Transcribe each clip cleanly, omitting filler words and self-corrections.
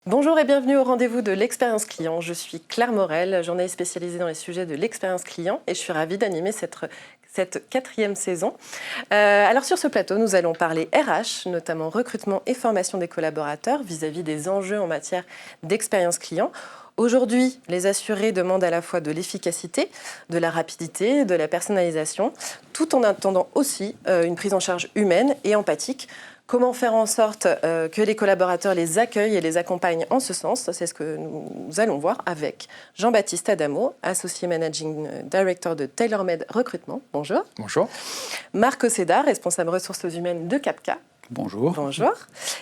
Bonjour et bienvenue au rendez-vous de l'expérience client. Je suis Claire Morel, journaliste spécialisée dans les sujets de l'expérience client et je suis ravie d'animer cette quatrième saison. Alors sur ce plateau, nous allons parler RH, notamment recrutement et formation des collaborateurs vis-à-vis des enjeux en matière d'expérience client. Aujourd'hui, les assurés demandent à la fois de l'efficacité, de la rapidité, de la personnalisation, tout en attendant aussi une prise en charge humaine et empathique. Comment faire en sorte que les collaborateurs les accueillent et les accompagnent en ce sens? C'est ce que nous allons voir avec Jean-Baptiste Adamo, Associé Managing Director de TaylorMade Recrutement. Bonjour. Bonjour. Marc Oceda, responsable ressources humaines de Capca. Bonjour. Bonjour.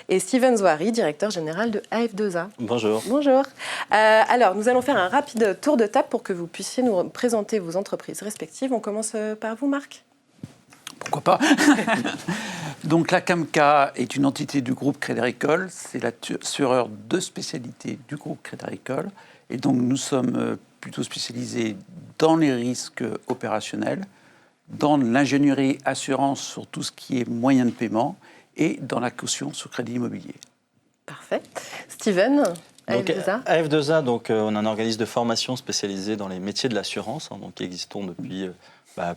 Et Steven Zouari, directeur général de AF2A. Bonjour. Bonjour. Alors, nous allons faire un rapide tour de table pour que vous puissiez nous présenter vos entreprises respectives. On commence par vous, Marc. Pourquoi pas. Donc la CAMCA est une entité du groupe Crédit Agricole. C'est l'assureur de spécialité du groupe Crédit Agricole. Et donc nous sommes plutôt spécialisés dans les risques opérationnels, dans l'ingénierie assurance sur tout ce qui est moyen de paiement et dans la caution sur crédit immobilier. Parfait. Steven, Donc, AF2A. AF2A, on est un organisme de formation spécialisé dans les métiers de l'assurance, donc qui existons depuis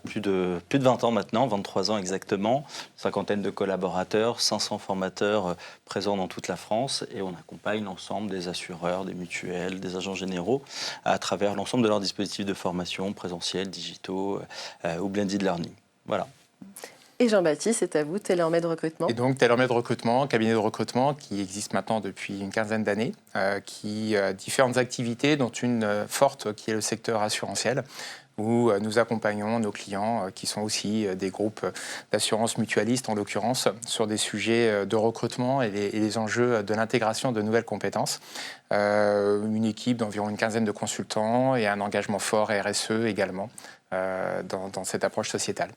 plus de 20 ans maintenant, 23 ans exactement, une cinquantaine de collaborateurs, 500 formateurs présents dans toute la France et on accompagne l'ensemble des assureurs, des mutuelles, des agents généraux à travers l'ensemble de leurs dispositifs de formation présentiels, digitaux ou blended learning. Voilà. Et Jean-Baptiste, c'est à vous, TaylorMade Recrutement. Et donc TaylorMade Recrutement, cabinet de recrutement qui existe maintenant depuis une quinzaine d'années, qui a différentes activités, dont une forte qui est le secteur assurantiel, où nous accompagnons nos clients qui sont aussi des groupes d'assurance mutualistes, en l'occurrence, sur des sujets de recrutement et les enjeux de l'intégration de nouvelles compétences. Une équipe d'environ une quinzaine de consultants et un engagement fort RSE également dans cette approche sociétale.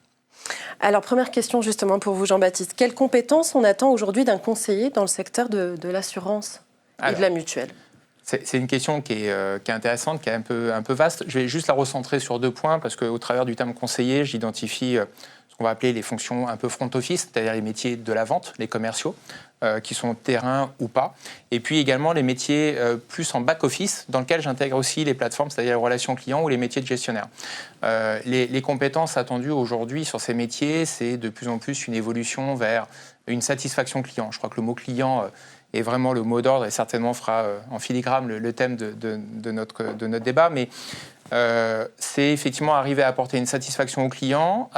Alors, première question justement pour vous, Jean-Baptiste. Quelles compétences on attend aujourd'hui d'un conseiller dans le secteur de l'assurance et de la mutuelle ? C'est une question qui est intéressante, qui est un peu vaste. Je vais juste la recentrer sur deux points, parce qu'au travers du terme conseiller, j'identifie ce qu'on va appeler les fonctions un peu front office, c'est-à-dire les métiers de la vente, les commerciaux, qui sont terrain ou pas. Et puis également les métiers plus en back office, dans lequel j'intègre aussi les plateformes, c'est-à-dire les relations clients ou les métiers de gestionnaire. Les compétences attendues aujourd'hui sur ces métiers, c'est de plus en plus une évolution vers une satisfaction client. Je crois que le mot client est vraiment le mot d'ordre et certainement fera en filigrane le thème de notre débat. Mais c'est effectivement arriver à apporter une satisfaction aux clients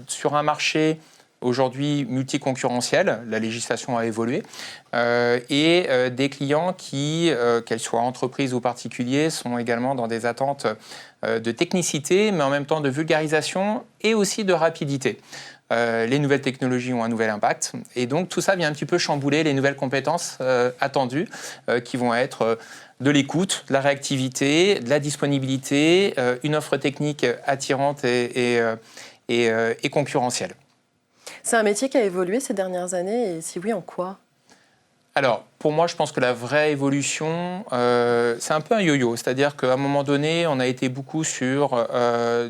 sur un marché aujourd'hui multiconcurrentiel, la législation a évolué, et des clients qui, qu'elles soient entreprises ou particuliers, sont également dans des attentes de technicité, mais en même temps de vulgarisation et aussi de rapidité. Les nouvelles technologies ont un nouvel impact. Et donc, tout ça vient un petit peu chambouler les nouvelles compétences attendues qui vont être de l'écoute, de la réactivité, de la disponibilité, une offre technique attirante et concurrentielle. C'est un métier qui a évolué ces dernières années et si oui, en quoi ? Alors, pour moi, je pense que la vraie évolution, c'est un peu un yo-yo. C'est-à-dire qu'à un moment donné, on a été beaucoup sur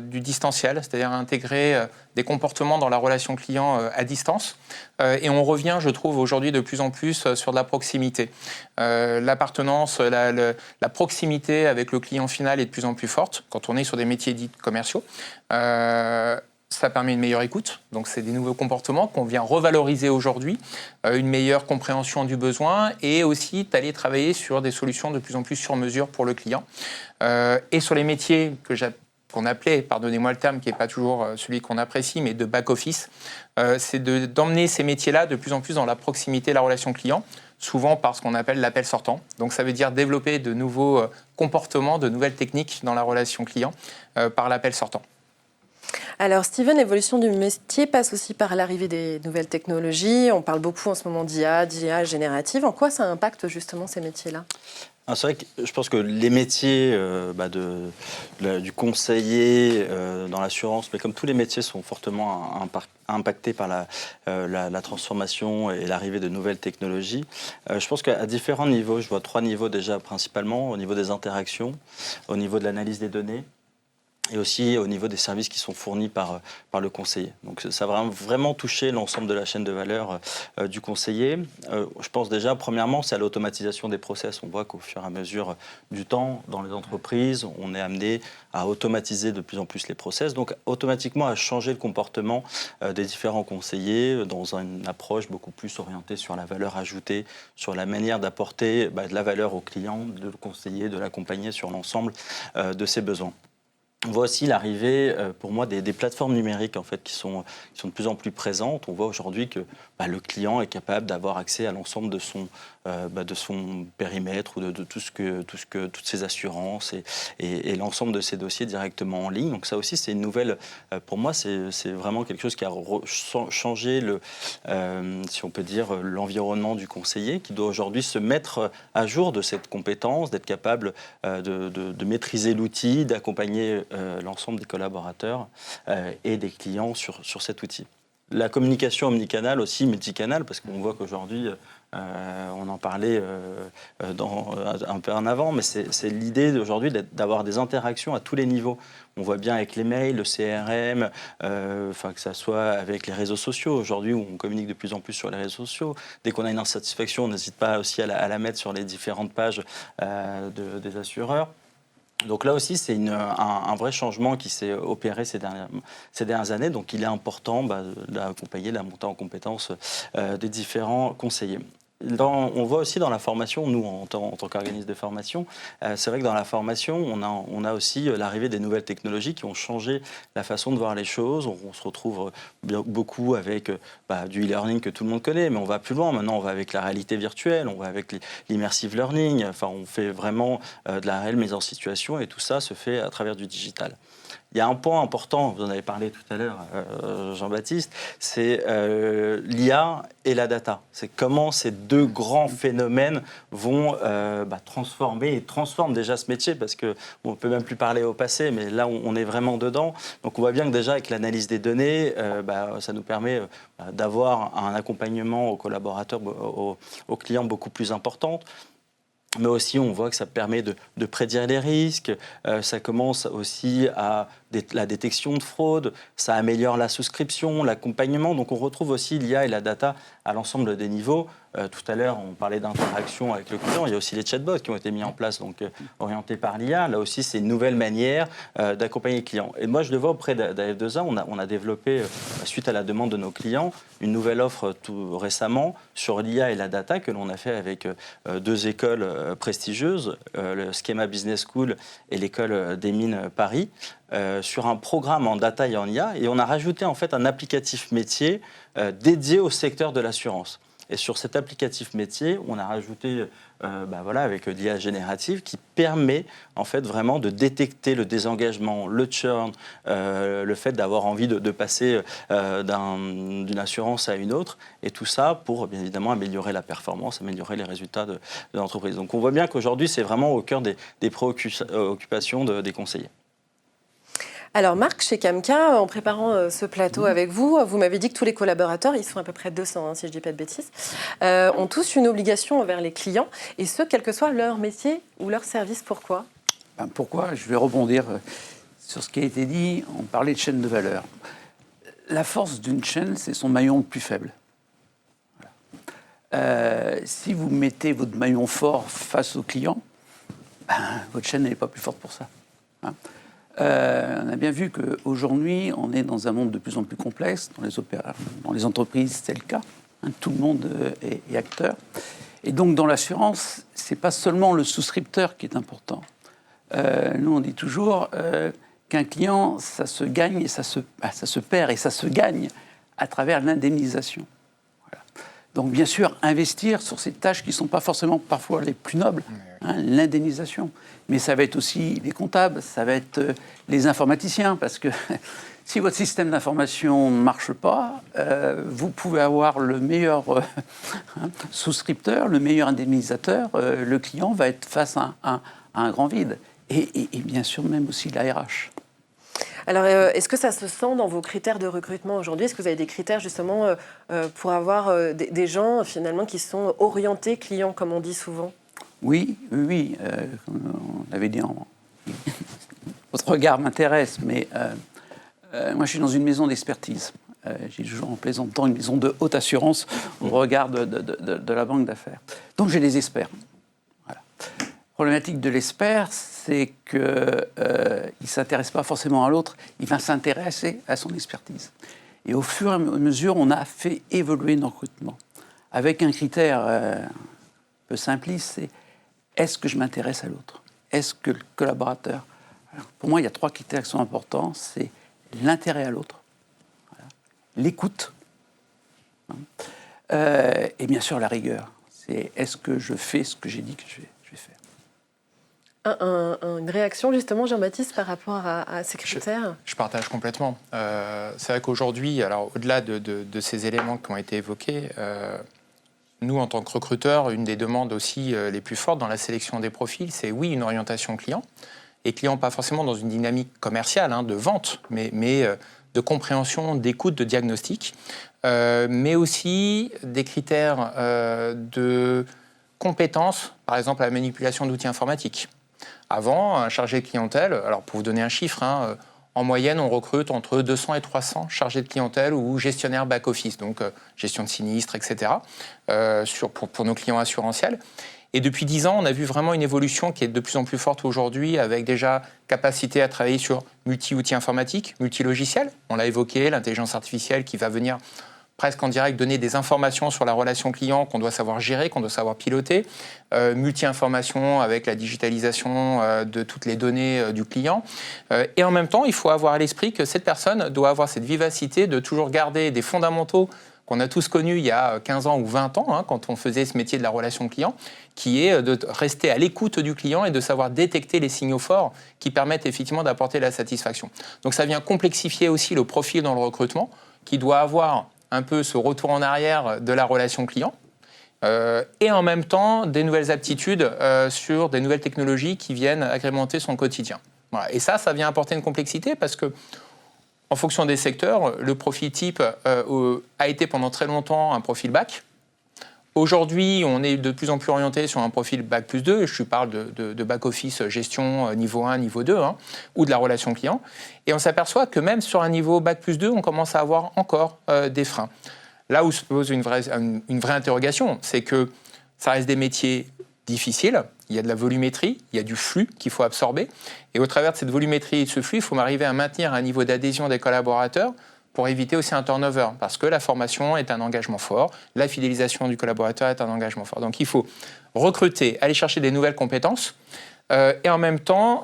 du distanciel, c'est-à-dire intégrer des comportements dans la relation client à distance. Et on revient, je trouve, aujourd'hui de plus en plus sur de la proximité. L'appartenance, la proximité avec le client final est de plus en plus forte quand on est sur des métiers dits commerciaux. Ça permet une meilleure écoute, donc c'est des nouveaux comportements qu'on vient revaloriser aujourd'hui, une meilleure compréhension du besoin et aussi d'aller travailler sur des solutions de plus en plus sur mesure pour le client. Et sur les métiers qu'on appelait, pardonnez-moi le terme qui n'est pas toujours celui qu'on apprécie, mais de back-office, c'est d'emmener ces métiers-là de plus en plus dans la proximité de la relation client, souvent par ce qu'on appelle l'appel sortant. Donc ça veut dire développer de nouveaux comportements, de nouvelles techniques dans la relation client par l'appel sortant. Alors, Steven, l'évolution du métier passe aussi par l'arrivée des nouvelles technologies. On parle beaucoup en ce moment d'IA générative. En quoi ça impacte justement ces métiers-là ? C'est vrai que je pense que les métiers du conseiller dans l'assurance, mais comme tous les métiers, sont fortement impactés par la transformation et l'arrivée de nouvelles technologies. Je pense qu'à différents niveaux, je vois 3 niveaux déjà principalement, au niveau des interactions, au niveau de l'analyse des données et aussi au niveau des services qui sont fournis par le conseiller. Donc ça va vraiment toucher l'ensemble de la chaîne de valeur du conseiller. Je pense déjà, premièrement, c'est à l'automatisation des process. On voit qu'au fur et à mesure du temps, dans les entreprises, on est amené à automatiser de plus en plus les process, donc automatiquement à changer le comportement des différents conseillers dans une approche beaucoup plus orientée sur la valeur ajoutée, sur la manière d'apporter de la valeur au client, de le conseiller, de l'accompagner sur l'ensemble de ses besoins. On voit aussi l'arrivée, pour moi, des plateformes numériques en fait, qui sont de plus en plus présentes. On voit aujourd'hui que le client est capable d'avoir accès à l'ensemble de son périmètre ou de toutes ses assurances et l'ensemble de ses dossiers directement en ligne. Donc ça aussi, c'est une nouvelle. Pour moi, c'est vraiment quelque chose qui a changé si on peut dire, l'environnement du conseiller, qui doit aujourd'hui se mettre à jour de cette compétence, d'être capable de maîtriser l'outil, d'accompagner l'ensemble des collaborateurs et des clients sur cet outil. La communication omnicanale aussi, multicanale, parce qu'on voit qu'aujourd'hui, on en parlait un peu en avant, mais c'est l'idée aujourd'hui d'avoir des interactions à tous les niveaux. On voit bien avec les mails, le CRM, que ça soit avec les réseaux sociaux. Aujourd'hui, où on communique de plus en plus sur les réseaux sociaux. Dès qu'on a une insatisfaction, on n'hésite pas aussi à la mettre sur les différentes pages des assureurs. Donc là aussi, c'est un vrai changement qui s'est opéré ces dernières années. Donc il est important d'accompagner la montée en compétences des différents conseillers. On voit aussi dans la formation, nous en tant qu'organisme de formation, c'est vrai que dans la formation, on a aussi l'arrivée des nouvelles technologies qui ont changé la façon de voir les choses. On se retrouve beaucoup avec du e-learning que tout le monde connaît, mais on va plus loin. Maintenant, on va avec la réalité virtuelle, on va avec l'immersive learning. Enfin, on fait vraiment de la réelle mise en situation et tout ça se fait à travers du digital. Il y a un point important, vous en avez parlé tout à l'heure, Jean-Baptiste, c'est l'IA et la data. C'est comment ces deux grands phénomènes vont transformer et transforment déjà ce métier, parce qu'on ne peut même plus parler au passé, mais là, on est vraiment dedans. Donc on voit bien que déjà, avec l'analyse des données, ça nous permet d'avoir un accompagnement aux collaborateurs, aux clients beaucoup plus important. Mais aussi, on voit que ça permet de prédire les risques, ça commence aussi à la détection de fraude, ça améliore la souscription, l'accompagnement. Donc on retrouve aussi l'IA et la data à l'ensemble des niveaux. Tout à l'heure, on parlait d'interaction avec le client. Il y a aussi les chatbots qui ont été mis en place, donc orientés par l'IA. Là aussi, c'est une nouvelle manière d'accompagner les clients. Et moi, je le vois auprès d'AF2A, on a développé, suite à la demande de nos clients, une nouvelle offre tout récemment sur l'IA et la data que l'on a fait avec deux écoles prestigieuses, le Schema Business School et l'école des Mines Paris, sur un programme en data et en IA. Et on a rajouté en fait un applicatif métier dédié au secteur de l'assurance. Et sur cet applicatif métier, on a rajouté, avec l'IA générative, qui permet en fait vraiment de détecter le désengagement, le churn, le fait d'avoir envie de passer d'une assurance à une autre, et tout ça pour bien évidemment améliorer la performance, améliorer les résultats de l'entreprise. Donc on voit bien qu'aujourd'hui, c'est vraiment au cœur des préoccupations des conseillers. Alors Marc, chez Camca, en préparant ce plateau avec vous, vous m'avez dit que tous les collaborateurs, ils sont à peu près 200 si je ne dis pas de bêtises, ont tous une obligation envers les clients, et ce, quel que soit leur métier ou leur service. Pourquoi ? Pourquoi ? Je vais rebondir sur ce qui a été dit. On parlait de chaîne de valeur. La force d'une chaîne, c'est son maillon le plus faible. Si vous mettez votre maillon fort face au client, votre chaîne n'est pas plus forte pour ça. On a bien vu qu'aujourd'hui, on est dans un monde de plus en plus complexe. Dans les entreprises, c'est le cas. Tout le monde est acteur. Et donc, dans l'assurance, ce n'est pas seulement le souscripteur qui est important. Nous, on dit toujours qu'un client, ça se gagne et ça se perd et ça se gagne à travers l'indemnisation. Voilà. Donc, bien sûr, investir sur ces tâches qui ne sont pas forcément parfois les plus nobles, l'indemnisation. Mais ça va être aussi les comptables, ça va être les informaticiens, parce que si votre système d'information ne marche pas, vous pouvez avoir le meilleur souscripteur, le meilleur indemnisateur, le client va être face à un grand vide. Et bien sûr, même aussi la RH. Alors, est-ce que ça se sent dans vos critères de recrutement aujourd'hui ? Est-ce que vous avez des critères justement pour avoir des gens finalement qui sont orientés clients, comme on dit souvent ? Oui. On avait dit votre regard m'intéresse, mais moi je suis dans une maison d'expertise. J'ai toujours en plaisantant une maison de haute assurance au regard de la banque d'affaires. Donc j'ai des experts. Voilà. La problématique de l'expert, c'est qu'il ne s'intéresse pas forcément à l'autre, il va s'intéresser à son expertise. Et au fur et à mesure, on a fait évoluer nos recrutements. Avec un critère un peu simpliste, c'est est-ce que je m'intéresse à l'autre? Est-ce que le collaborateur... Alors, pour moi, il y a 3 critères qui sont importants. C'est l'intérêt à l'autre, voilà, l'écoute, et bien sûr la rigueur. C'est est-ce que je fais ce que j'ai dit que je vais faire. Une réaction justement, Jean-Baptiste, par rapport à ces critères? Je partage complètement. C'est vrai qu'aujourd'hui, alors au-delà de ces éléments qui ont été évoqués, nous, en tant que recruteurs, une des demandes aussi les plus fortes dans la sélection des profils, c'est oui, une orientation client. Et client, pas forcément dans une dynamique commerciale, de vente, mais de compréhension, d'écoute, de diagnostic, mais aussi des critères de compétences, par exemple la manipulation d'outils informatiques. Avant, un chargé de clientèle, alors pour vous donner un chiffre, en moyenne, on recrute entre 200 et 300 chargés de clientèle ou gestionnaires back-office, donc gestion de sinistres, etc., pour nos clients assurantiels. Et depuis 10 ans, on a vu vraiment une évolution qui est de plus en plus forte aujourd'hui, avec déjà capacité à travailler sur multi-outils informatiques, multi-logiciels. On l'a évoqué, l'intelligence artificielle qui va venir presque en direct donner des informations sur la relation client qu'on doit savoir gérer, qu'on doit savoir piloter. Multi-information avec la digitalisation de toutes les données du client. Et en même temps, il faut avoir à l'esprit que cette personne doit avoir cette vivacité de toujours garder des fondamentaux qu'on a tous connus il y a 15 ans ou 20 ans, quand on faisait ce métier de la relation client, qui est de rester à l'écoute du client et de savoir détecter les signaux forts qui permettent effectivement d'apporter la satisfaction. Donc ça vient complexifier aussi le profil dans le recrutement, qui doit avoir un peu ce retour en arrière de la relation client, et en même temps des nouvelles aptitudes sur des nouvelles technologies qui viennent agrémenter son quotidien. Voilà. Et ça vient apporter une complexité parce que en fonction des secteurs, le profil type a été pendant très longtemps un profil bac. Aujourd'hui, on est de plus en plus orienté sur un profil bac plus 2. Je parle de back-office gestion niveau 1, niveau 2, ou de la relation client. Et on s'aperçoit que même sur un niveau bac plus 2, on commence à avoir encore des freins. Là où se pose une vraie interrogation, c'est que ça reste des métiers difficiles. Il y a de la volumétrie, il y a du flux qu'il faut absorber. Et au travers de cette volumétrie et de ce flux, il faut arriver à maintenir un niveau d'adhésion des collaborateurs pour éviter aussi un turnover. Parce que la formation est un engagement fort, la fidélisation du collaborateur est un engagement fort. Donc il faut recruter, aller chercher des nouvelles compétences et en même temps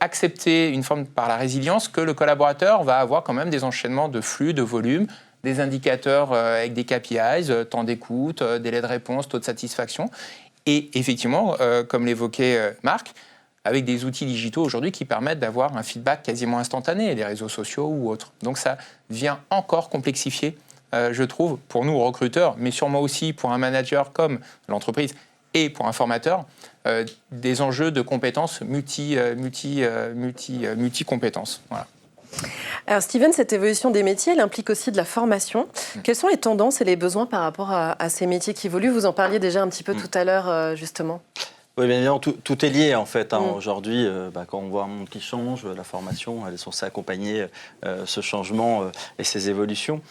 accepter une forme par la résilience que le collaborateur va avoir quand même des enchaînements de flux, de volume, des indicateurs avec des KPIs, temps d'écoute, délai de réponse, taux de satisfaction. Et effectivement, comme l'évoquait Marc, avec des outils digitaux aujourd'hui qui permettent d'avoir un feedback quasiment instantané, des réseaux sociaux ou autres. Donc ça vient encore complexifier, je trouve, pour nous recruteurs, mais sûrement aussi pour un manager comme l'entreprise et pour un formateur, des enjeux de compétences multi-compétences. Voilà. Alors Steven, cette évolution des métiers, elle implique aussi de la formation. Quelles sont les tendances et les besoins par rapport à ces métiers qui évoluent? Vous en parliez déjà un petit peu tout à l'heure, justement. Oui, bien évidemment, tout est lié en fait. Aujourd'hui, quand on voit un monde qui change, la formation, elle est censée accompagner ce changement et ces évolutions.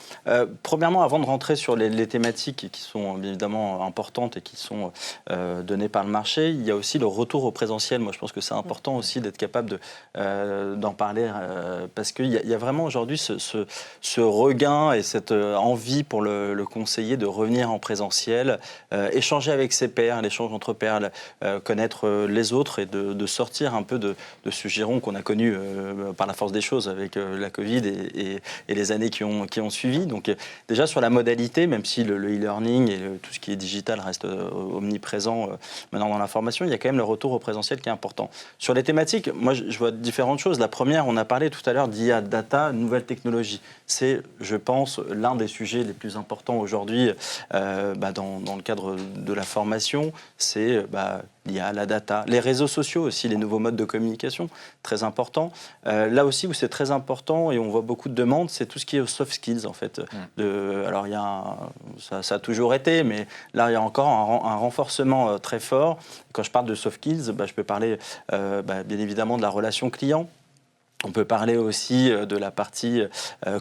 Premièrement, avant de rentrer sur les thématiques qui sont bien évidemment importantes et qui sont données par le marché, il y a aussi le retour au présentiel. Moi, je pense que c'est important aussi d'être capable d'en parler parce qu'il y a vraiment aujourd'hui ce regain et cette envie pour le conseiller de revenir en présentiel, échanger avec ses pairs, l'échange entre pairs, connaître les autres et de sortir un peu de ce giron qu'on a connu par la force des choses avec la Covid et les années qui ont suivi. Donc déjà sur la modalité, même si le e-learning et tout ce qui est digital reste omniprésent maintenant dans l'information, il y a quand même le retour au présentiel qui est important. Sur les thématiques, moi je vois différentes choses. La première, on a parlé tout à l'heure d'IA, data, nouvelles technologies. C'est, je pense, l'un des sujets les plus importants aujourd'hui dans le cadre de la formation. C'est l'IA, la data, les réseaux sociaux aussi, les nouveaux modes de communication, très important. Là aussi où c'est très important et on voit beaucoup de demandes, c'est tout ce qui est soft skills en fait. Alors ça a toujours été, mais là il y a encore un renforcement très fort. Quand je parle de soft skills, je peux parler bien évidemment de la relation client. On peut parler aussi de la partie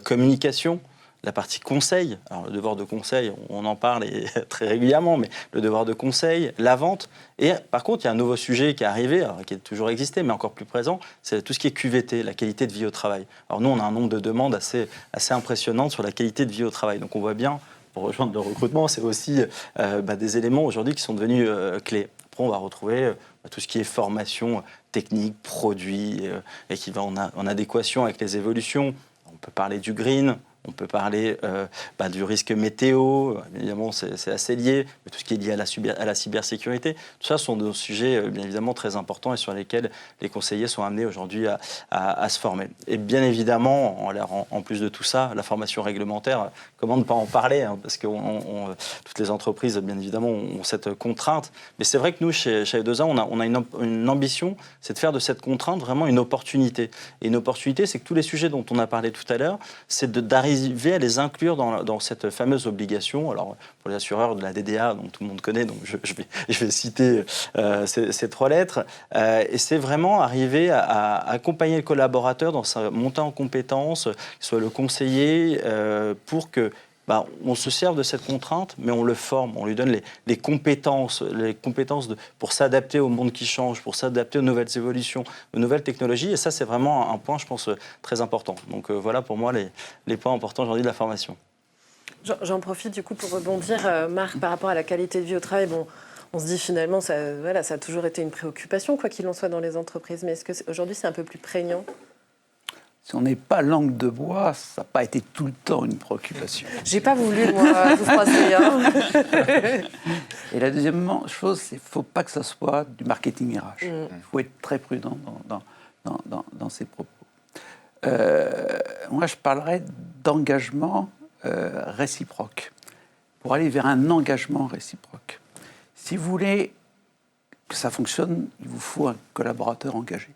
communication, la partie conseil. Alors, le devoir de conseil, on en parle très régulièrement, mais le devoir de conseil, la vente. Et par contre, il y a un nouveau sujet qui est arrivé, alors, qui a toujours existé, mais encore plus présent, c'est tout ce qui est QVT, la qualité de vie au travail. Alors nous, on a un nombre de demandes assez impressionnantes sur la qualité de vie au travail. Donc on voit bien, pour rejoindre le recrutement, c'est aussi des éléments aujourd'hui qui sont devenus clés. Après, on va retrouver tout ce qui est formation technique, produit, et qui va en adéquation avec les évolutions. On peut parler du green. On peut parler du risque météo, évidemment c'est assez lié, mais tout ce qui est lié à la cybersécurité, tout ça sont des sujets bien évidemment très importants et sur lesquels les conseillers sont amenés aujourd'hui à se former. Et bien évidemment, en plus de tout ça, la formation réglementaire, comment ne pas en parler, hein, parce que toutes les entreprises bien évidemment ont cette contrainte, mais c'est vrai que nous chez E2A, on a une ambition, c'est de faire de cette contrainte vraiment une opportunité. Et une opportunité, c'est que tous les sujets dont on a parlé tout à l'heure, c'est d'arriver à les inclure dans cette fameuse obligation. Alors, pour les assureurs de la DDA, dont tout le monde connaît, donc je vais citer ces 3 lettres, et c'est vraiment arriver à accompagner le collaborateur dans sa montée en compétences, soit le conseiller, pour que on se serve de cette contrainte, mais on le forme, on lui donne les compétences pour s'adapter au monde qui change, pour s'adapter aux nouvelles évolutions, aux nouvelles technologies. Et ça, c'est vraiment un point, je pense, très important. Donc voilà pour moi les points importants aujourd'hui de la formation. J'en profite du coup pour rebondir, Marc, par rapport à la qualité de vie au travail. Bon, on se dit finalement, ça a toujours été une préoccupation, quoi qu'il en soit dans les entreprises. Mais est-ce qu'aujourd'hui, c'est un peu plus prégnant ? Si on n'est pas langue de bois, ça n'a pas été tout le temps une préoccupation. J'ai pas voulu, moi, vous froisser. Hein. Et la deuxième chose, c'est qu'il ne faut pas que ça soit du marketing RH. Il faut être très prudent dans ses propos. Moi, je parlerais d'engagement réciproque. Pour aller vers un engagement réciproque. Si vous voulez que ça fonctionne, il vous faut un collaborateur engagé.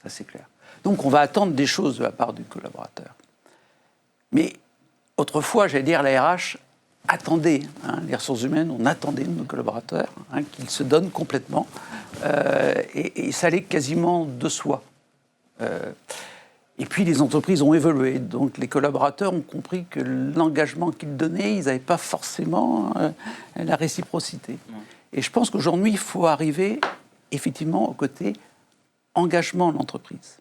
Ça, c'est clair. Donc, on va attendre des choses de la part du collaborateur. Mais autrefois, j'allais dire, la RH attendait, les ressources humaines, on attendait de nos collaborateurs qu'ils se donnent complètement. Et ça allait quasiment de soi. Et puis, les entreprises ont évolué. Donc, les collaborateurs ont compris que l'engagement qu'ils donnaient, ils n'avaient pas forcément la réciprocité. Et je pense qu'aujourd'hui, il faut arriver, effectivement, au côté engagement de l'entreprise.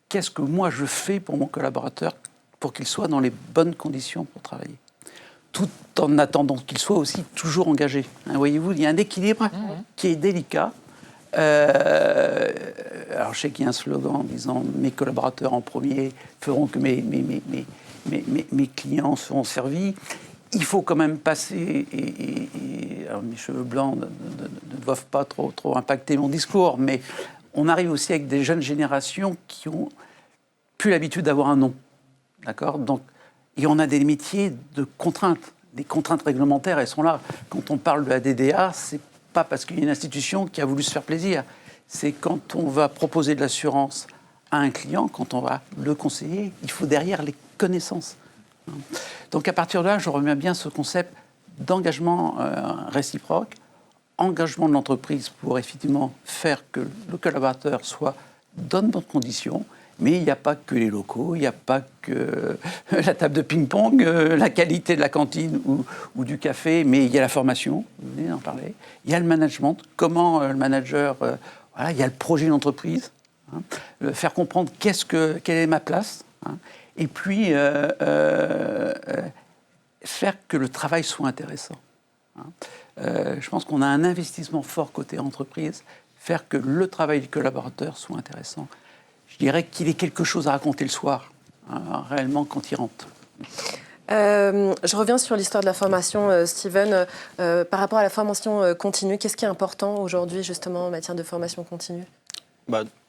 Qu'est-ce que moi je fais pour mon collaborateur pour qu'il soit dans les bonnes conditions pour travailler, tout en attendant qu'il soit aussi toujours engagé. Voyez-vous, il y a un équilibre qui est délicat. Alors je sais qu'il y a un slogan en disant « mes collaborateurs en premier feront que mes clients seront servis ». Il faut quand même passer, alors mes cheveux blancs ne doivent pas trop impacter mon discours, mais on arrive aussi avec des jeunes générations qui ont plus l'habitude d'avoir un nom, d'accord ? Donc, et on a des métiers de contraintes. Les contraintes réglementaires, elles sont là. Quand on parle de la DDA, c'est pas parce qu'il y a une institution qui a voulu se faire plaisir. C'est quand on va proposer de l'assurance à un client, quand on va le conseiller, il faut derrière les connaissances. Donc, à partir de là, je remets bien ce concept d'engagement réciproque, engagement de l'entreprise pour effectivement faire que le collaborateur soit dans de bonnes conditions, mais il n'y a pas que les locaux, il n'y a pas que la table de ping-pong, la qualité de la cantine ou du café, mais il y a la formation, vous venez d'en parler, il y a le management, comment le manager, il y a le projet d'entreprise, faire comprendre quelle est ma place, et puis faire que le travail soit intéressant. Je pense qu'on a un investissement fort côté entreprise, faire que le travail du collaborateur soit intéressant. Je dirais qu'il ait quelque chose à raconter le soir, réellement, quand il rentre. Je reviens sur l'histoire de la formation, Steven. Par rapport à la formation continue, qu'est-ce qui est important aujourd'hui, justement, en matière de formation continue ?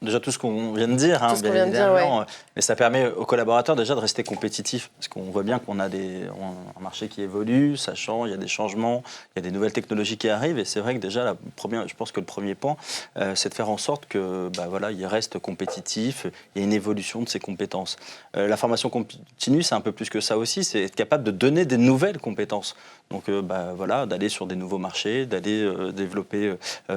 Déjà tout ce qu'on vient de dire, bien évidemment, mais ça permet aux collaborateurs déjà de rester compétitifs, parce qu'on voit bien qu'on a un marché qui évolue, ça change, il y a des changements, il y a des nouvelles technologies qui arrivent, et c'est vrai que déjà, je pense que le premier point, c'est de faire en sorte que, il reste compétitif, il y a une évolution de ses compétences. La formation continue, c'est un peu plus que ça aussi, c'est être capable de donner des nouvelles compétences. Donc, d'aller sur des nouveaux marchés, d'aller développer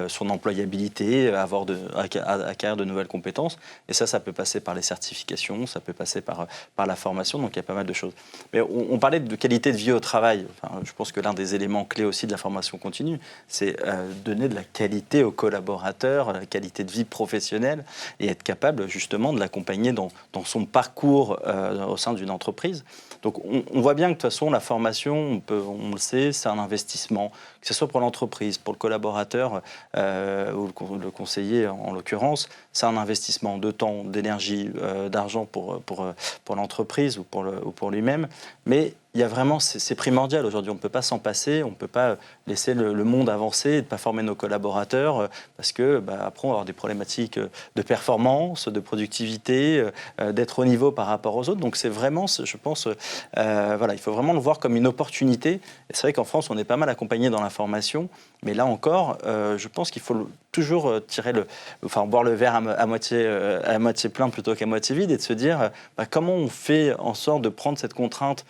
son employabilité, acquérir de nouvelles compétences. Et ça peut passer par les certifications, ça peut passer par la formation, donc il y a pas mal de choses. Mais on parlait de qualité de vie au travail. Enfin, je pense que l'un des éléments clés aussi de la formation continue, c'est donner de la qualité aux collaborateurs, la qualité de vie professionnelle, et être capable justement de l'accompagner dans son parcours au sein d'une entreprise. Donc on voit bien que de toute façon, la formation, on le sait, c'est un investissement, que ce soit pour l'entreprise, pour le collaborateur ou le conseiller en l'occurrence, c'est un investissement de temps, d'énergie, d'argent pour l'entreprise ou pour lui-même. Mais il y a vraiment, c'est primordial aujourd'hui, on ne peut pas s'en passer, on ne peut pas laisser le monde avancer et ne pas former nos collaborateurs parce que après on va avoir des problématiques de performance, de productivité, d'être au niveau par rapport aux autres. Donc c'est vraiment, je pense, il faut vraiment le voir comme une opportunité. Et c'est vrai qu'en France, on est pas mal accompagné dans la formation, mais là encore, je pense qu'il faut toujours boire le verre à moitié plein plutôt qu'à moitié vide et de se dire comment on fait en sorte de prendre cette contrainte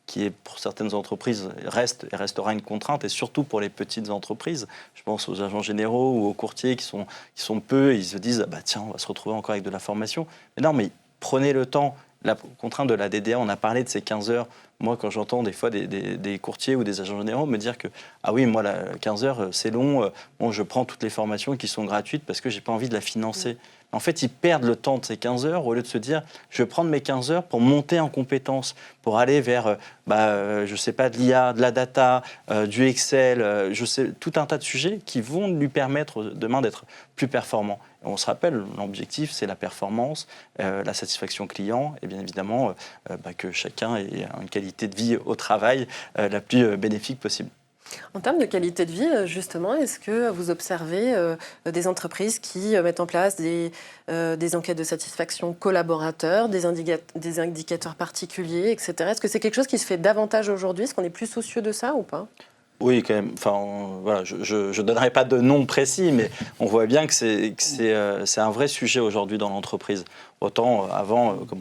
qui est pour certaines entreprises reste et restera une contrainte, et surtout pour les petites entreprises. Je pense aux agents généraux ou aux courtiers qui sont peu, et ils se disent tiens, on va se retrouver encore avec de la formation. Mais non, mais prenez le temps. La contrainte de la DDA, on a parlé de ces 15 heures. Moi, quand j'entends des fois des courtiers ou des agents généraux me dire que oui, moi, 15 heures, c'est long, je prends toutes les formations qui sont gratuites parce que je n'ai pas envie de la financer. En fait, ils perdent le temps de ces 15 heures au lieu de se dire je vais prendre mes 15 heures pour monter en compétences, pour aller vers, je sais pas, de l'IA, de la data, du Excel, tout un tas de sujets qui vont lui permettre demain d'être plus performant. Et on se rappelle, l'objectif, c'est la performance, la satisfaction client et bien évidemment que chacun ait une qualité de vie au travail la plus bénéfique possible. En termes de qualité de vie, justement, est-ce que vous observez des entreprises qui mettent en place des enquêtes de satisfaction collaborateurs, des indicateurs particuliers, etc. Est-ce que c'est quelque chose qui se fait davantage aujourd'hui? Est-ce qu'on est plus soucieux de ça ou pas? Oui, quand même. Enfin, je ne donnerai pas de nom précis, mais on voit bien que c'est un vrai sujet aujourd'hui dans l'entreprise. Autant avant, comme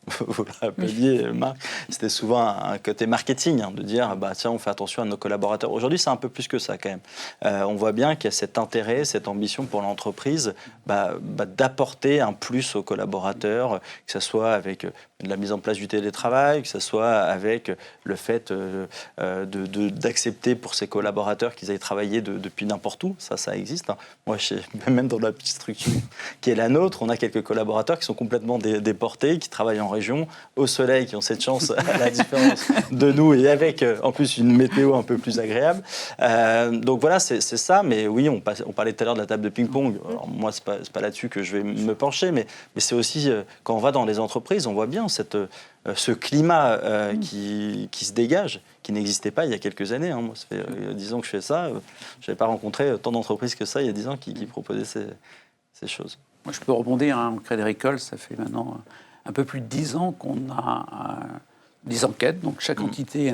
vous le rappeliez, Marc, c'était souvent un côté marketing, de dire tiens, on fait attention à nos collaborateurs. Aujourd'hui, c'est un peu plus que ça quand même. On voit bien qu'il y a cet intérêt, cette ambition pour l'entreprise d'apporter un plus aux collaborateurs, que ce soit avec de la mise en place du télétravail, que ce soit avec le fait d'accepter pour ses collaborateurs qu'ils aillent travailler depuis n'importe où. Ça existe. Moi, même dans la petite structure qui est la nôtre, on a quelques collaborateurs qui sont complètement déportés, qui travaillent en région, au soleil, qui ont cette chance, à la différence de nous, et avec en plus une météo un peu plus agréable. Donc voilà, c'est ça. Mais oui, on parlait tout à l'heure de la table de ping-pong. Alors moi, c'est pas là-dessus que je vais me pencher, mais c'est aussi, quand on va dans les entreprises, on voit bien ce climat qui se dégage, qui n'existait pas il y a quelques années. Moi, ça fait 10 ans que je fais ça. Je n'avais pas rencontré tant d'entreprises que ça il y a 10 ans qui proposaient ces choses. Moi, je peux rebondir. Au Crédit Agricole, ça fait maintenant un peu plus de 10 ans qu'on a des enquêtes. Donc, chaque entité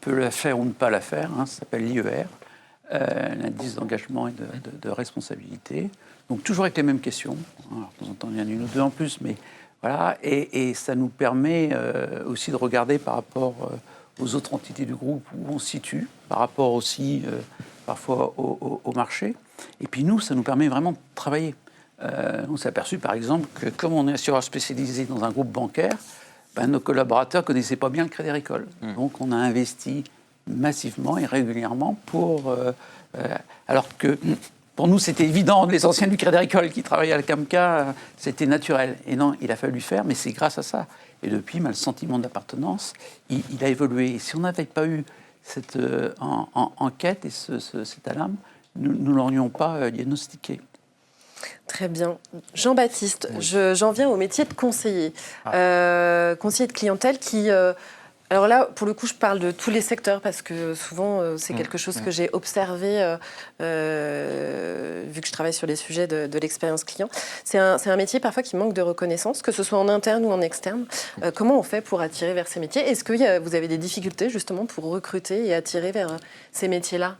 peut la faire ou ne pas la faire. Ça s'appelle l'IER, l'indice d'engagement et de responsabilité. Donc, toujours avec les mêmes questions. Alors, de temps en temps, il y en a une ou deux en plus, mais voilà. Et ça nous permet aussi de regarder par rapport aux autres entités du groupe où on se situe, par rapport aussi parfois au marché. Et puis nous, ça nous permet vraiment de travailler. On s'est aperçu par exemple que comme on est assureur spécialisé dans un groupe bancaire, nos collaborateurs ne connaissaient pas bien le Crédit Agricole. Donc on a investi massivement et régulièrement alors que pour nous c'était évident, les anciens du Crédit Agricole qui travaillaient à la CAMCA, c'était naturel. Et non, il a fallu faire, mais c'est grâce à ça. Et depuis, le sentiment d'appartenance, il a évolué. Et si on n'avait pas eu cette enquête et cette alarme, nous ne l'aurions pas diagnostiqué. Très bien. Jean-Baptiste, j'en viens au métier de conseiller. Conseiller de clientèle qui... alors là, pour le coup, je parle de tous les secteurs parce que souvent, c'est quelque chose que j'ai observé vu que je travaille sur les sujets de l'expérience client. C'est un métier parfois qui manque de reconnaissance, que ce soit en interne ou en externe. Comment on fait pour attirer vers ces métiers? Est-ce que vous avez des difficultés justement pour recruter et attirer vers ces métiers-là?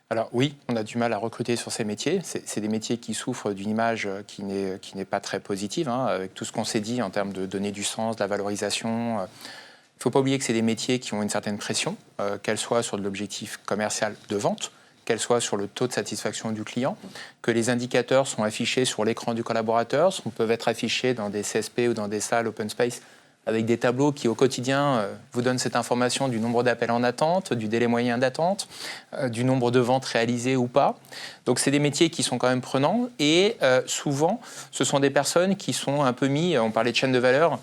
Alors oui, on a du mal à recruter sur ces métiers. C'est des métiers qui souffrent d'une image qui n'est pas très positive, avec tout ce qu'on s'est dit en termes de donner du sens, de la valorisation. Il ne faut pas oublier que c'est des métiers qui ont une certaine pression, qu'elle soit sur de l'objectif commercial de vente, qu'elle soit sur le taux de satisfaction du client, que les indicateurs sont affichés sur l'écran du collaborateur, peuvent être affichés dans des CSP ou dans des salles open space avec des tableaux qui, au quotidien, vous donnent cette information du nombre d'appels en attente, du délai moyen d'attente, du nombre de ventes réalisées ou pas. Donc, c'est des métiers qui sont quand même prenants et souvent, ce sont des personnes qui sont un peu mis, on parlait de chaîne de valeur,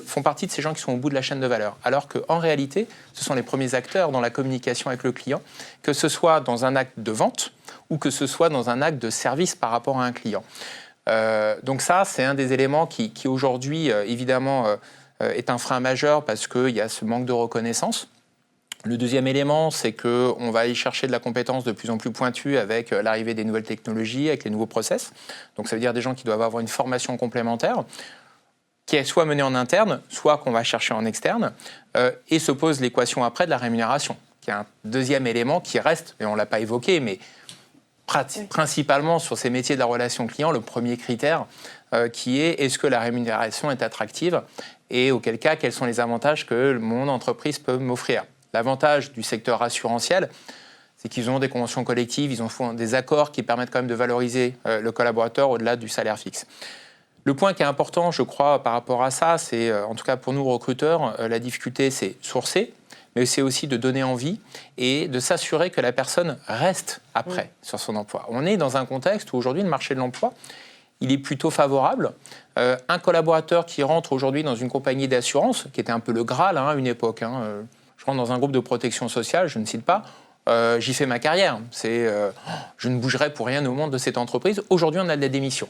font partie de ces gens qui sont au bout de la chaîne de valeur. Alors qu'en réalité, ce sont les premiers acteurs dans la communication avec le client, que ce soit dans un acte de vente ou que ce soit dans un acte de service par rapport à un client. Donc ça, c'est un des éléments qui aujourd'hui, évidemment, est un frein majeur parce qu'il y a ce manque de reconnaissance. Le deuxième élément, c'est qu'on va aller chercher de la compétence de plus en plus pointue avec l'arrivée des nouvelles technologies, avec les nouveaux process. Donc ça veut dire des gens qui doivent avoir une formation complémentaire, qui est soit menée en interne, soit qu'on va chercher en externe, et se pose l'équation après de la rémunération, qui est un deuxième élément qui reste, et on ne l'a pas évoqué, mais principalement sur ces métiers de la relation client, le premier critère qui est est-ce que la rémunération est attractive et auquel cas, quels sont les avantages que mon entreprise peut m'offrir. L'avantage du secteur assurantiel, c'est qu'ils ont des conventions collectives, ils ont des accords qui permettent quand même de valoriser le collaborateur au-delà du salaire fixe. Le point qui est important, je crois, par rapport à ça, c'est, en tout cas pour nous recruteurs, la difficulté, c'est sourcer, mais c'est aussi de donner envie et de s'assurer que la personne reste après sur son emploi. On est dans un contexte où aujourd'hui, le marché de l'emploi, il est plutôt favorable. Un collaborateur qui rentre aujourd'hui dans une compagnie d'assurance, qui était un peu le Graal à une époque, je rentre dans un groupe de protection sociale, je ne cite pas, j'y fais ma carrière. Je ne bougerai pour rien au monde de cette entreprise. Aujourd'hui, on a de la démission.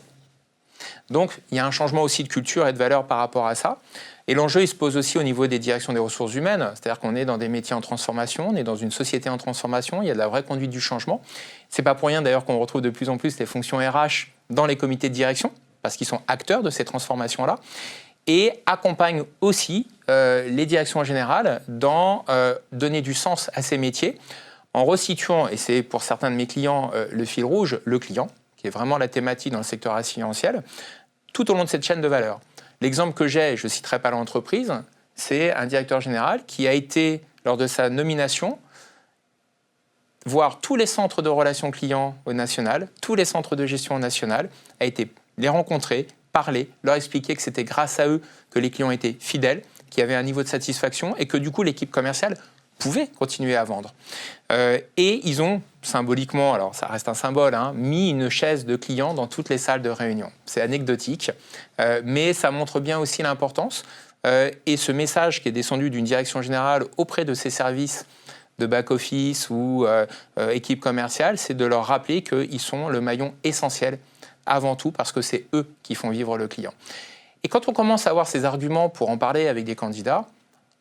Donc, il y a un changement aussi de culture et de valeur par rapport à ça. Et l'enjeu, il se pose aussi au niveau des directions des ressources humaines. C'est-à-dire qu'on est dans des métiers en transformation, on est dans une société en transformation, il y a de la vraie conduite du changement. C'est pas pour rien d'ailleurs qu'on retrouve de plus en plus les fonctions RH dans les comités de direction, parce qu'ils sont acteurs de ces transformations-là, et accompagnent aussi les directions générales dans donner du sens à ces métiers, en resituant, et c'est pour certains de mes clients le fil rouge, le client, qui est vraiment la thématique dans le secteur assurantiel, tout au long de cette chaîne de valeur. L'exemple que j'ai, je ne citerai pas l'entreprise, c'est un directeur général qui a été, lors de sa nomination, voir tous les centres de relations clients au national, tous les centres de gestion au national, a été les rencontrer, parler, leur expliquer que c'était grâce à eux que les clients étaient fidèles, qu'il y avait un niveau de satisfaction et que du coup l'équipe commerciale pouvait continuer à vendre. Et ils ont symboliquement, alors ça reste un symbole, mis une chaise de client dans toutes les salles de réunion. C'est anecdotique, mais ça montre bien aussi l'importance. Et ce message qui est descendu d'une direction générale auprès de ces services de back-office ou équipe commerciale, c'est de leur rappeler qu'ils sont le maillon essentiel avant tout parce que c'est eux qui font vivre le client. Et quand on commence à avoir ces arguments pour en parler avec des candidats,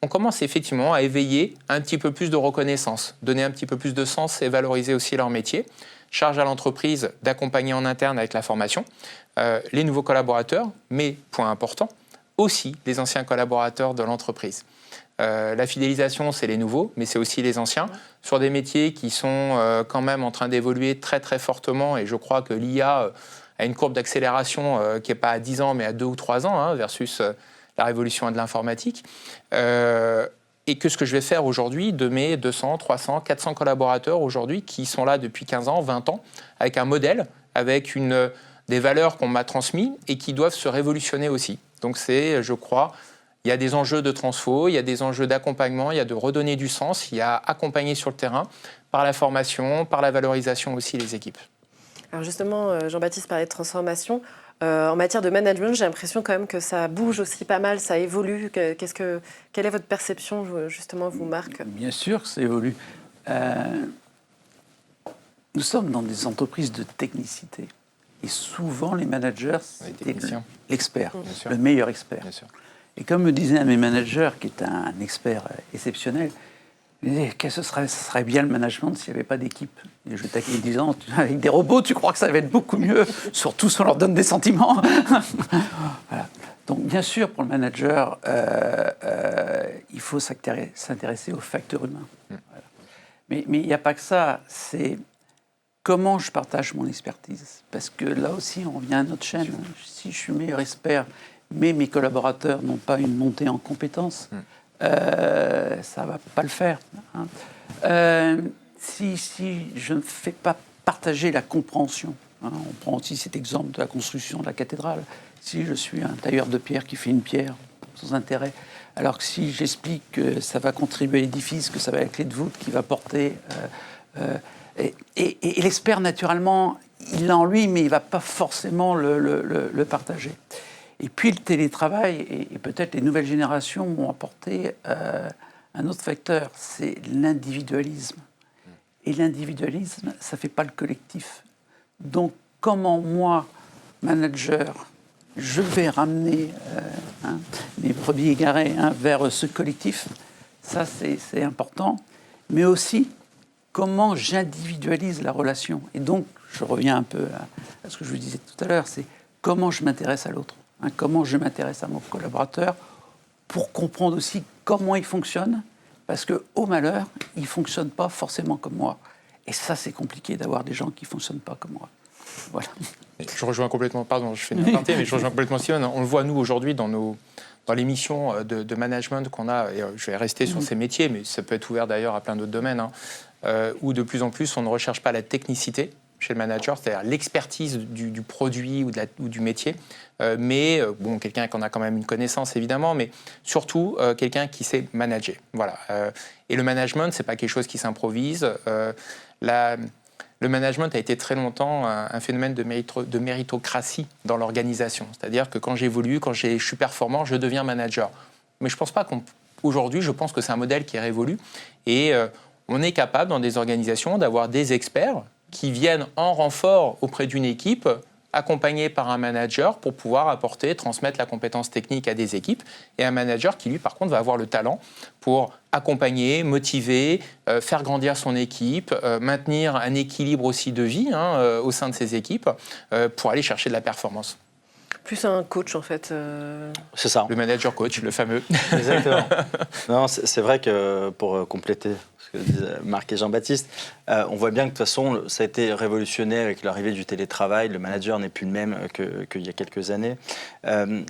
on commence effectivement à éveiller un petit peu plus de reconnaissance, donner un petit peu plus de sens et valoriser aussi leur métier. Charge à l'entreprise d'accompagner en interne avec la formation les nouveaux collaborateurs, mais, point important, aussi les anciens collaborateurs de l'entreprise. La fidélisation, c'est les nouveaux, mais c'est aussi les anciens, sur des métiers qui sont quand même en train d'évoluer très très fortement, et je crois que l'IA a une courbe d'accélération qui n'est pas à 10 ans, mais à 2 ou 3 ans, versus la révolution de l'informatique. Et que ce que je vais faire aujourd'hui de mes 200, 300, 400 collaborateurs aujourd'hui qui sont là depuis 15 ans, 20 ans, avec un modèle, avec des valeurs qu'on m'a transmises et qui doivent se révolutionner aussi. Donc c'est, je crois, il y a des enjeux de transfo, il y a des enjeux d'accompagnement, il y a de redonner du sens, il y a accompagner sur le terrain par la formation, par la valorisation aussi les équipes. Alors justement, Jean-Baptiste parlait de transformation. En matière de management, j'ai l'impression quand même que ça bouge aussi pas mal, ça évolue. Quelle est votre perception, justement, vous, Marc ? Bien sûr que ça évolue. Nous sommes dans des entreprises de technicité. Et souvent, les managers, c'était l'expert, le meilleur expert. Et comme me disait un de mes managers, qui est un expert exceptionnel, il disait que ce serait bien le management s'il n'y avait pas d'équipe. Et je taquais en disant, avec des robots, tu crois que ça va être beaucoup mieux, surtout si on leur donne des sentiments. Voilà. Donc bien sûr, pour le manager, il faut s'intéresser aux facteurs humains. Voilà. Mais il n'y a pas que ça, c'est comment je partage mon expertise. Parce que là aussi, on revient à notre chaîne. Si je suis meilleur expert, mais mes collaborateurs n'ont pas une montée en compétences, ça ne va pas le faire. si je ne fais pas partager la compréhension, hein, on prend aussi cet exemple de la construction de la cathédrale, si je suis un tailleur de pierre qui fait une pierre sans intérêt, alors que si j'explique que ça va contribuer à l'édifice, que ça va être la clé de voûte qui va porter... et l'expert, naturellement, il l'a en lui, mais il ne va pas forcément le partager. Et puis le télétravail et peut-être les nouvelles générations ont apporté un autre facteur, c'est l'individualisme. Et l'individualisme, ça ne fait pas le collectif. Donc comment moi, manager, je vais ramener mes brebis égarés vers ce collectif, ça c'est important, mais aussi comment j'individualise la relation. Et donc, je reviens un peu à ce que je vous disais tout à l'heure, c'est comment je m'intéresse à l'autre, comment je m'intéresse à mon collaborateur pour comprendre aussi comment il fonctionne, parce qu'au malheur, il ne fonctionne pas forcément comme moi. Et ça, c'est compliqué d'avoir des gens qui ne fonctionnent pas comme moi. Voilà. Je rejoins complètement, pardon, je fais une aparté, mais je rejoins complètement Simone. On le voit, nous, aujourd'hui, dans les missions de management qu'on a, et je vais rester sur ces métiers, mais ça peut être ouvert d'ailleurs à plein d'autres domaines, où de plus en plus, on ne recherche pas la technicité chez le manager, c'est-à-dire l'expertise du produit ou du métier, mais quelqu'un qui en a quand même une connaissance, évidemment, mais surtout quelqu'un qui sait manager. Voilà. Et le management, ce n'est pas quelque chose qui s'improvise. Le management a été très longtemps un phénomène de méritocratie dans l'organisation. C'est-à-dire que quand j'évolue, quand je suis performant, je deviens manager. Mais je ne pense pas qu'aujourd'hui, je pense que c'est un modèle qui est révolu. Et on est capable, dans des organisations, d'avoir des experts qui viennent en renfort auprès d'une équipe, accompagnés par un manager pour pouvoir apporter, transmettre la compétence technique à des équipes, et un manager qui, lui, par contre, va avoir le talent pour accompagner, motiver, faire grandir son équipe, maintenir un équilibre aussi de vie au sein de ses équipes pour aller chercher de la performance. Plus un coach, en fait. C'est ça. Le manager coach, le fameux. Exactement. Non, c'est vrai que pour compléter ce que disaient Marc et Jean-Baptiste, on voit bien que de toute façon, ça a été révolutionnaire avec l'arrivée du télétravail. Le manager n'est plus le même qu'il y a quelques années.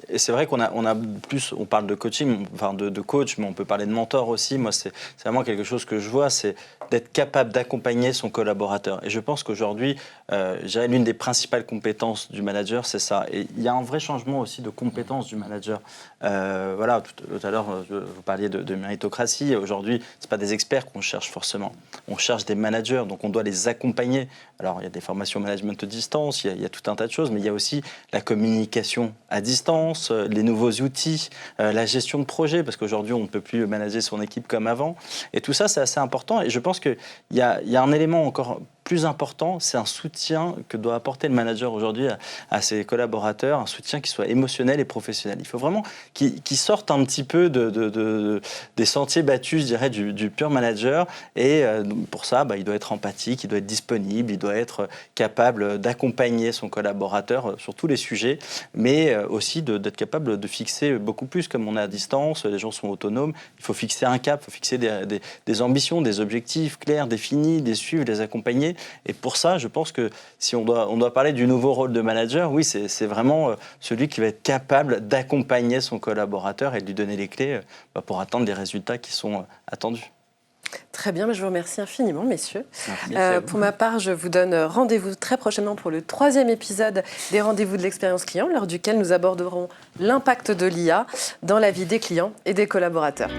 Et c'est vrai qu'on a plus, on parle de coaching, enfin de coach, mais on peut parler de mentor aussi. Moi, c'est vraiment quelque chose que je vois, c'est d'être capable d'accompagner son collaborateur. Et je pense qu'aujourd'hui, l'une des principales compétences du manager, c'est ça. Et il y a un vrai changement aussi de compétences du manager. Voilà, tout à l'heure, vous parliez de méritocratie. Aujourd'hui, ce n'est pas des experts qu'on cherche forcément. On cherche des managers, donc on doit les accompagner. Alors, il y a des formations management à distance, il y a tout un tas de choses, mais il y a aussi la communication à distance, les nouveaux outils, la gestion de projet, parce qu'aujourd'hui, on ne peut plus manager son équipe comme avant. Et tout ça, c'est assez important. Et je pense qu'il y a un élément encore plus important, c'est un soutien que doit apporter le manager aujourd'hui à ses collaborateurs, un soutien qui soit émotionnel et professionnel. Il faut vraiment qu'il sorte un petit peu des sentiers battus, je dirais, du pur manager. Et pour ça, il doit être empathique, il doit être disponible, il doit être capable d'accompagner son collaborateur sur tous les sujets, mais aussi d'être capable de fixer beaucoup plus, comme on est à distance, les gens sont autonomes, il faut fixer un cap, il faut fixer des ambitions, des objectifs clairs, définis, les suivre, les accompagner. Et pour ça, je pense que si on doit parler du nouveau rôle de manager, oui, c'est vraiment celui qui va être capable d'accompagner son collaborateur et de lui donner les clés pour atteindre les résultats qui sont attendus. Très bien, je vous remercie infiniment, messieurs. Merci pour ma part, je vous donne rendez-vous très prochainement pour le 3e épisode des Rendez-vous de l'expérience client, lors duquel nous aborderons l'impact de l'IA dans la vie des clients et des collaborateurs.